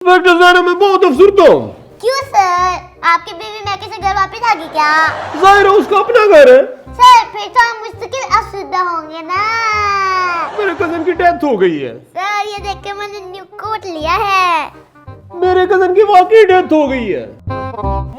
Inspector ज़ाहिर मैं बहुत अफसरदा हूँ। क्यों सर? आपकी बीवी मैके से घर वापस आ गई क्या? ज़ाहिर है उसका अपना घर है। सर फिर तो हम मुस्तकिल अफसरदा होंगे ना। मेरे कजन की डेथ हो गई है। सर ये देख के मैंने न्यू कोट लिया है। मेरे कजन की वाकई डेथ हो गई है।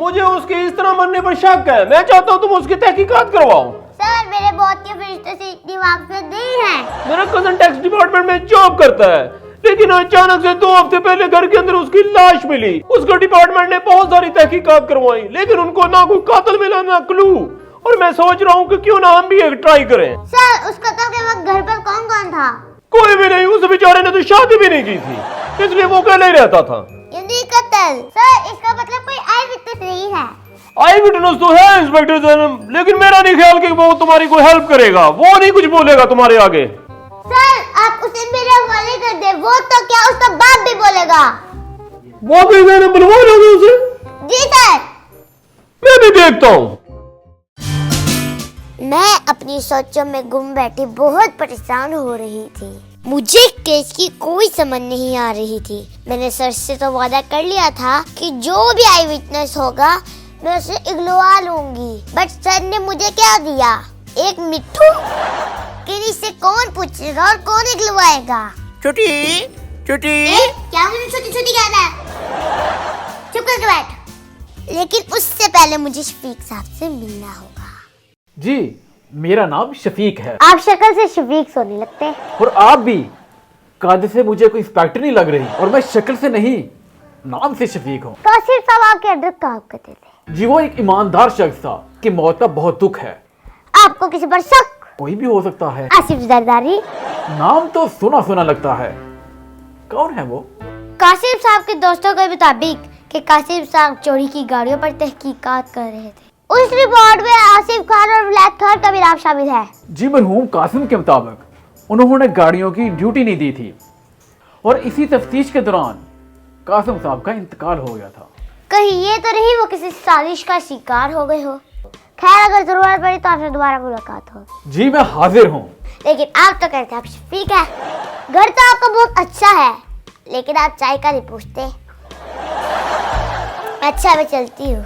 मुझे उसके इस तरह मरने पर शक है। मैं चाहता हूँ तुम उसकी तहकीकात करवाओ। सर मेरे बहुत के फरिश्ते से इतनी वाकफियत नहीं है। मेरा कजन टैक्स डिपार्टमेंट में जॉब करता है, लेकिन अचानक से 2 हफ्ते पहले घर के अंदर उसकी लाश मिली। उसका डिपार्टमेंट ने बहुत सारी तहकीकात करवाई, लेकिन उनको ना कोई कातिल मिला ना क्लू। और मैं सोच रहा हूँ कि क्यों ना हम भी एक ट्राई करें। सर उस कत्ल के वक्त घर पर कौन कौन था? कोई भी नहीं, उस बेचारे ने तो शादी भी नहीं की थी, इसलिए वो अकेले ही रहता था। यानी कत्ल। सर इसका मतलब कोई आई विटनेस नहीं है। आई विटनेस तो है इंस्पेक्टर जैनम, लेकिन मेरा नहीं ख्याल कि वो तुम्हारी कोई हेल्प करेगा। वो नहीं कुछ बोलेगा तुम्हारे आगे। सर आप उसे मेरे हवाले कर दे, वो तो क्या उसका बाप भी बोलेगा। वो भी मैंने बुलवा लोगे उसे? जी सर। मैं भी देखता हूँ। मैं अपनी सोचों में गुम बैठी बहुत परेशान हो रही थी। मुझे केस की कोई समझ नहीं आ रही थी। मैंने सर से तो वादा कर लिया था कि जो भी आई विटनेस होगा मैं उसे इगलवा लूंगी, बट सर ने मुझे क्या दिया? एक मिट्ठू। कि इससे कौन पूछेगा और कौन इगलवाएगा? छोटी छोटी क्या मुझे छोटी छोटी कहना है? चुप करके बैठ। लेकिन उससे पहले मुझे शफीक साहब से मिलना होगा। जी मेरा नाम शफीक है। आप शक्ल से शफीक सोने लगते हैं। और आप भी कायदे से मुझे कोई इंस्पेक्टर नहीं लग रही, और मैं शक्ल से नहीं नाम से शफीक हूँ। कासिफ साहब आपके एड्रेस कहाँ करते थे? जी वो एक ईमानदार शख्स था कि मौत का बहुत दुख है। आपको किसी पर शक? कोई भी हो सकता है। आसिफ जरदारी। नाम तो सुना सुना लगता है। कौन है वो? कासिफ साहब के दोस्तों के मुताबिक कि कासिफ साहब चोरी की गाड़ियों पर तहकीकात कर रहे थे। उस रिपोर्ट में आसिफ खान और ब्लैक खान का भी नाम शामिल है। जी मरहूम कासिम के मुताबिक उन्होंने गाड़ियों की ड्यूटी नहीं दी थी, और इसी तफ्तीश के दौरान कासिम साहब का इंतकाल हो गया था। कहीं ये तो नहीं वो किसी साजिश का शिकार हो गए हो? खैर अगर जरूरत पड़ी तो आपसे दोबारा मुलाकात हो। जी मैं हाजिर हूँ। लेकिन आप तो कहते आप शफीक है। घर तो आपका बहुत अच्छा है, लेकिन आप चाय का नहीं पूछते। अच्छा मैं चलती हूँ।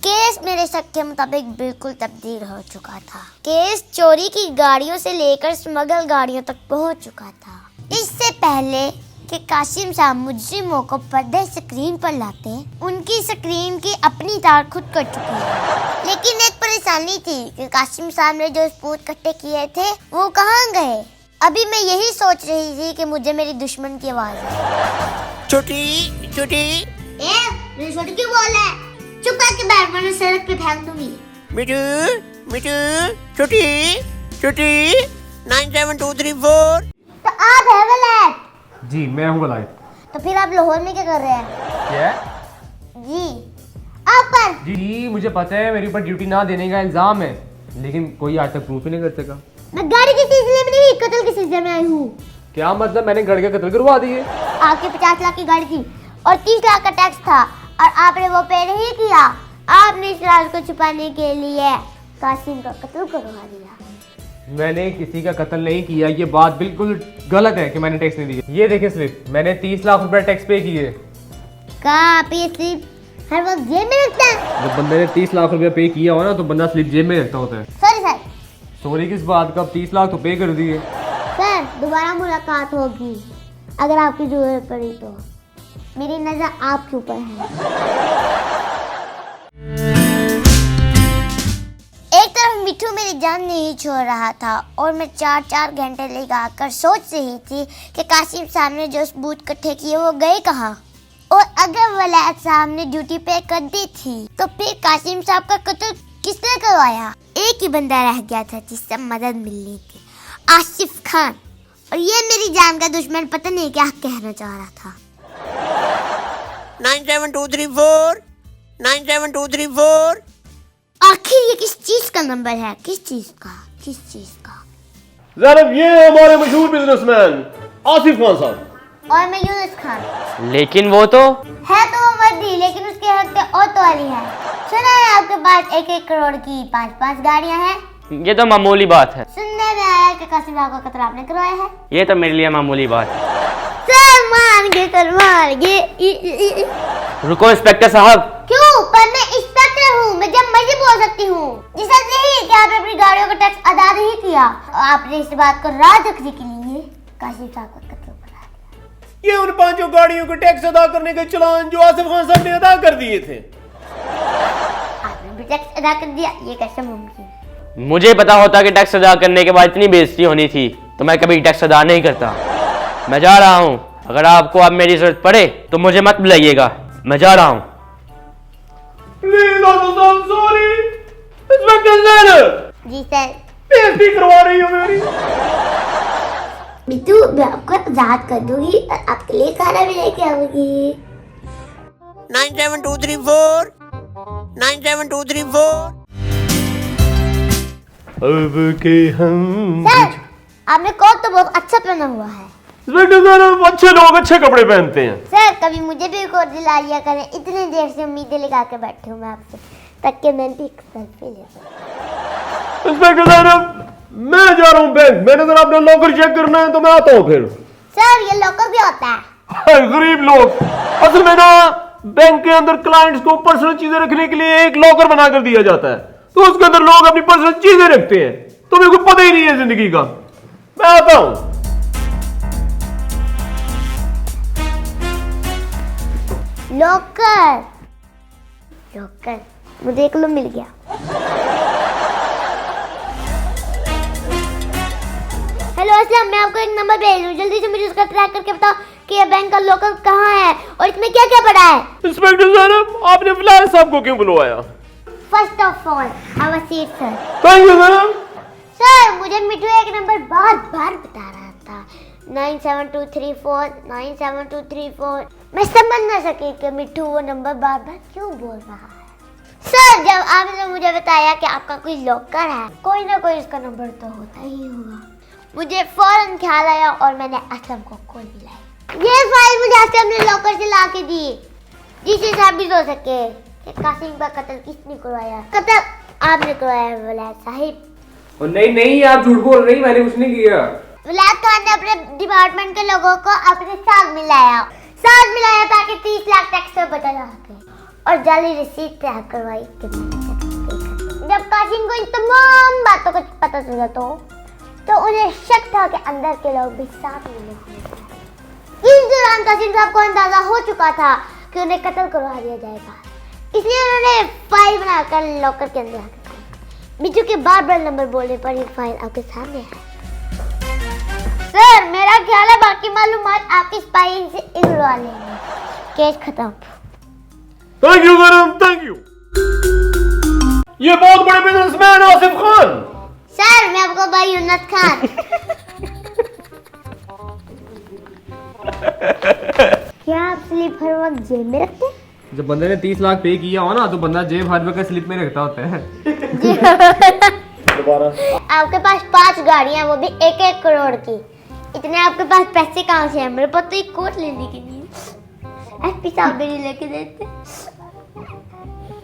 केस मेरे शक के मुताबिक बिल्कुल तब्दील हो चुका था। केस चोरी की गाड़ियों से लेकर स्मगल गाड़ियों तक पहुंच चुका था। इससे पहले कि कासिम साहब मुजरिमों को पर्दे स्क्रीन पर लाते, उनकी स्क्रीन की अपनी तार खुद कट चुकी है। लेकिन एक परेशानी थी कि कासिम साहब ने जो सबूत इकट्ठे किए थे वो कहाँ गए? अभी मैं यही सोच रही थी कि मुझे मेरी दुश्मन की आवाज आई। छोटी छोटी मेरी छोटी क्यों बोल रहा है? चुप करके बैठ वरना सड़क पे फेंक दूंगी। मिठू मिठू छोटी छोटी 97234। तो आप है वलैत? जी मैं हूँ वलायत। तो फिर आप लाहौर में क्या कर रहे हैं? क्या? जी आप पर। जी मुझे पता है मेरे ऊपर ड्यूटी ना देने का इल्जाम है, लेकिन कोई आज तक प्रूफ ही नहीं कर सका। मैं गाड़ी के सिलसिले में नहीं, कत्ल के सिलसिले में आई हूँ। क्या मतलब? मैंने गाड़ी का कत्ल करवा दिए? आपके 50 लाख की गाड़ी थी और 30 लाख का टैक्स था, और आपने वो पे नहीं किया। आपने इस राज को छुपाने के लिए कासिम का कत्ल करवा दिया। मैंने किसी का कत्ल नहीं किया। ये बात बिल्कुल गलत है कि मैंने टैक्स नहीं दिया। ये देखें स्लिप, मैंने 30 लाख रुपए टैक्स पे किए। का पे स्लिप हर वक्त जेब में रखता है? जब बंदे ने 30 लाख रुपया पे किया हो ना तो बंदा स्लिप जेब में रखता होता है। Sorry sir. सॉरी किस बात का? 30 लाख तो पे कर दिए। सर दोबारा मुलाकात होगी अगर आपकी जरूरत पड़ी तो। मेरी नजर आपके ऊपर है। एक तरफ मिठू मेरी जान नहीं छोड़ रहा था और मैं 4-4 घंटे लगा कर सोच रही थी कि कासिम साहब ने जो सबूत इकट्ठे किए वो गए कहाँ। और अगर वलायत साहब ने ड्यूटी पे कर दी थी तो फिर कासिम साहब का कत्ल किसने करवाया? एक ही बंदा रह गया था जिससे मदद मिलनी थी, आसिफ खान। और ये मेरी जान का दुश्मन पता नहीं क्या कहना चाह रहा था। 97234 97234। आखिर ये किस चीज का नंबर है? किस चीज का? ज़ाहिर ये है हमारे मशहूर बिजनेसमैन आसिफ खान साहब। और मैं यूनुस खान। लेकिन वो तो है तो वो मर्दी, लेकिन उसके हक पे ऑटो वाली है। सुना है आपके पास 1-1 करोड़ की 5-5 गाड़ियां हैं। ये तो मामूली बात है। सुनने में आया कि कासिम साहब का कत्ल आपने करवाया है। ये तो मेरे लिए मामूली बात है। सर मारेंगे सर मारेंगे। रुको इंस्पेक्टर साहब, क्यों? पर मैं इंस्पेक्टर हूँ, मैं जब मर्जी बोल सकती हूँ। जिस यही है कि आपने अपनी गाड़ियों का टैक्स अदा नहीं किया, आपने इस बात को राज रखने के लिए कासिम साहब को कत्ल बना दिया। ये उन 5 गाड़ियों के टैक्स अदा करने के चालान जो आसिफ खान साहब ने अदा कर दिए थे। आपने भी टैक्स अदा कर दिया, ये कैसे मुमकिन? मुझे पता होता कि टैक्स अदा करने के बाद इतनी बेइज्जती होनी थी तो मैं कभी टैक्स अदा नहीं करता। मैं जा रहा हूँ, अगर आपको अब मेरी जरूरत पड़े तो मुझे मत बुलाइएगा, मैं जा रहा हूँ। Please officer, sorry. Inspector Zainab, जी सर। बेइज्जती करवा रही हो मेरी। बिट्टू, मैं आपको आजाद कर दूंगी और आपके लिए खाना भी लेके आऊंगी। 97234 97234 अब के हम सर, आपने कोट तो बहुत अच्छा पहना हुआ है। इंस्पेक्टर ज़ैनब, अच्छे लोग अच्छे कपड़े पहनते हैं। सर, कभी मुझे भी कोट दिला लिया करें, इतनी देर से उम्मीदें लगा के बैठी हूँ मैं आपसे, तक कि मैं भी एक सेल्फी ले सकूं। इंस्पेक्टर ज़ैनब, मैं जा रहा हूँ बैंक, मैंने जरा अपना लॉकर चेक करना है तो मैं आता हूँ फिर। सर, ये लॉकर भी होता है? हाय गरीब लोग, असल में ना बैंक के अंदर क्लाइंट्स को पर्सनल चीजें रखने के लिए एक लॉकर बना कर दिया जाता है, तो उसके अंदर लोग अपनी पर्सनल चीजें रखते हैं, तो मेरे को पता ही नहीं है जिंदगी का। मैं आता हूँ। लॉकर, लॉकर, मुझे एक क्लू मिल गया। हेलो असलम, मैं आपको एक नंबर भेज दूँ, जल्दी से मुझे उसका ट्रैक करके बताओ कि ये बैंक का लॉकर कहाँ है और इसमें क्या क्या पड़ा है। इंस्पेक्टर ज़ैनब, आपने फिलहाल साहब को क्यों बुलवाया? First of all, have a seat sir. Thank you Zainab. Sir, मुझे मिठू एक नंबर बार बार बता रहा था, 97234 97234। मैं समझ ना सकी कि मिठू वो नंबर बार बार क्यों बोल रहा है। सर, जब आपने मुझे बताया कि आपका कोई लॉकर है, कोई ना कोई उसका नंबर तो होता ही होगा, मुझे फौरन ख्याल आया और मैंने असलम को कॉल मिलाई। ये फाइल मुझे असलम ने लॉकर से ला के दी, जिससे साबित हो सके कि कासिम का कत्ल किसने करवाया। कत्ल आपने करवाया वलायत साहिब। और नहीं, आप झूठ बोल रही, मैंने कुछ नहीं किया। वलायत खान ने अपने डिपार्टमेंट के लोगों को अपने साथ मिलाया ताकि 30 लाख टैक्स से बचा जा सके और जाली रसीद तैयार करवाई कि मैंने टैक्स पे कर। जब कासिम को इन तमाम बातों का पता चला तो उन्हें शक था कि अंदर के लोग भी साथ मिले होंगे। इस दौरान कासिम साहब को अंदाजा हो चुका था कि उन्हें कत्ल करवा दिया जाएगा, इसलिए उन्होंने फाइल बनाकर लॉकर के अंदर रखा। बिट्टू के बार नंबर बोलने पर ये फाइल आपके सामने है। सर, मेरा ख्याल है बाकी मालूमात आपकी स्पाई से इगनोर लेंगे। केस खत्म। Thank you Zainab, thank you. ये बहुत बड़े बिजनेसमैन आसिफ खान। सर, मैं आपको भाई यूनस खान। क्या आप स्लिप हर वक्त जेब में रखते हैं? जब बंदे ने 30 लाख पे किया हो ना तो बंदा जेब हर वक्त स्लिप में रखता होता है। आपके पास 5 गाड़ियां, वो भी 1-1 करोड़ की। इतने आपके पास पैसे कहाँ से हैं? मेरे पास तो एक कोट लेने के लिए एसपी साहब भी नहीं लेके देते।